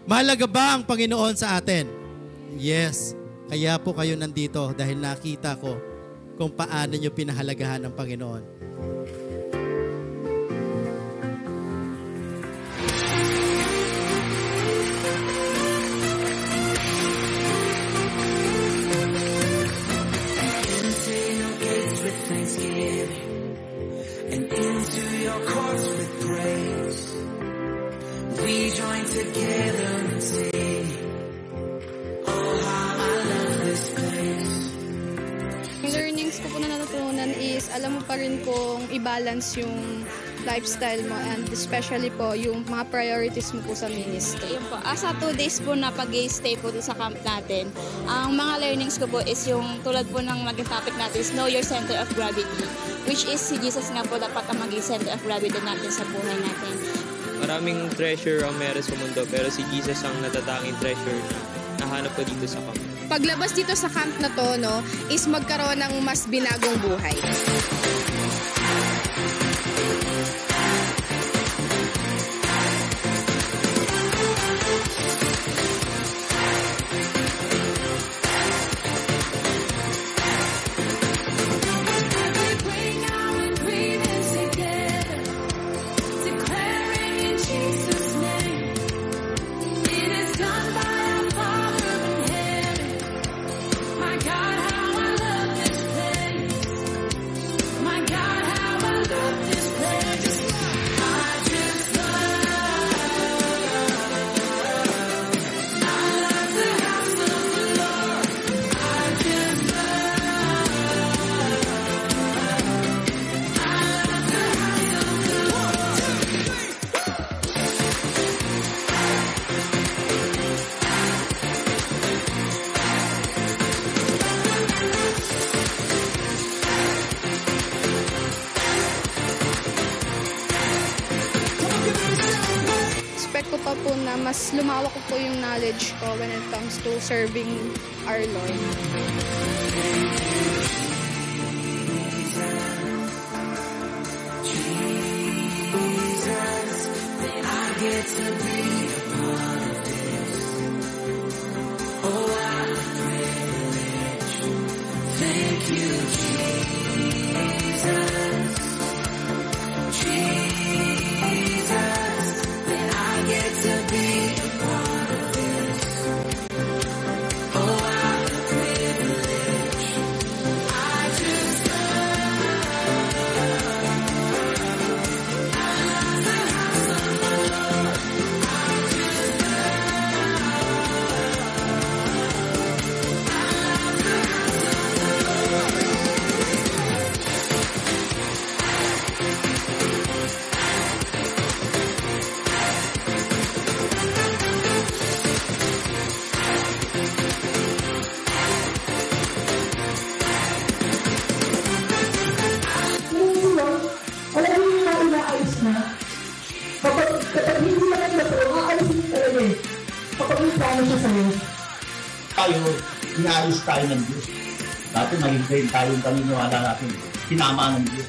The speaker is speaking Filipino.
Mahalaga ba ang Panginoon sa atin? Yes. Kaya po kayo nandito dahil nakita ko kung paano nyo pinahalagahan ng Panginoon. And into your courts with praise, we join together and sing. Oh, how I love this place. Yung learnings ko po na natutunan is, alam mo pa rin kung i-balance yung lifestyle mo and especially po yung mga priorities mo po sa ministry. Yun po. Sa 2 days po na pag-stay po sa camp natin, ang mga learnings ko po is yung tulad po ng maging topic natin is know your center of gravity, which is si Jesus nga po dapat ang maging center of gravity natin sa buhay natin. Maraming treasure ang meron sa mundo pero si Jesus ang natatanging treasure na nahanap ko dito sa camp. Paglabas dito sa camp na to, no, is magkaroon ng mas binagong buhay. Expect ko pa po na mas lumawak ko po yung knowledge ko when it comes to serving our Lord. Jesus, that I get to be a part of this. Oh, what a privilege. Thank you, Jesus. Jesus, that I get to be a part of this. Oh, what a privilege. I just Wala yung mga inaayos na. Kapag hindi na lang ito, aalisin talaga eh. Kapag may plano siya sa'yo. Tayo, inaayos tayo ng Diyos. Dati mahintay tayong paniniwala natin. Sinama ng Diyos.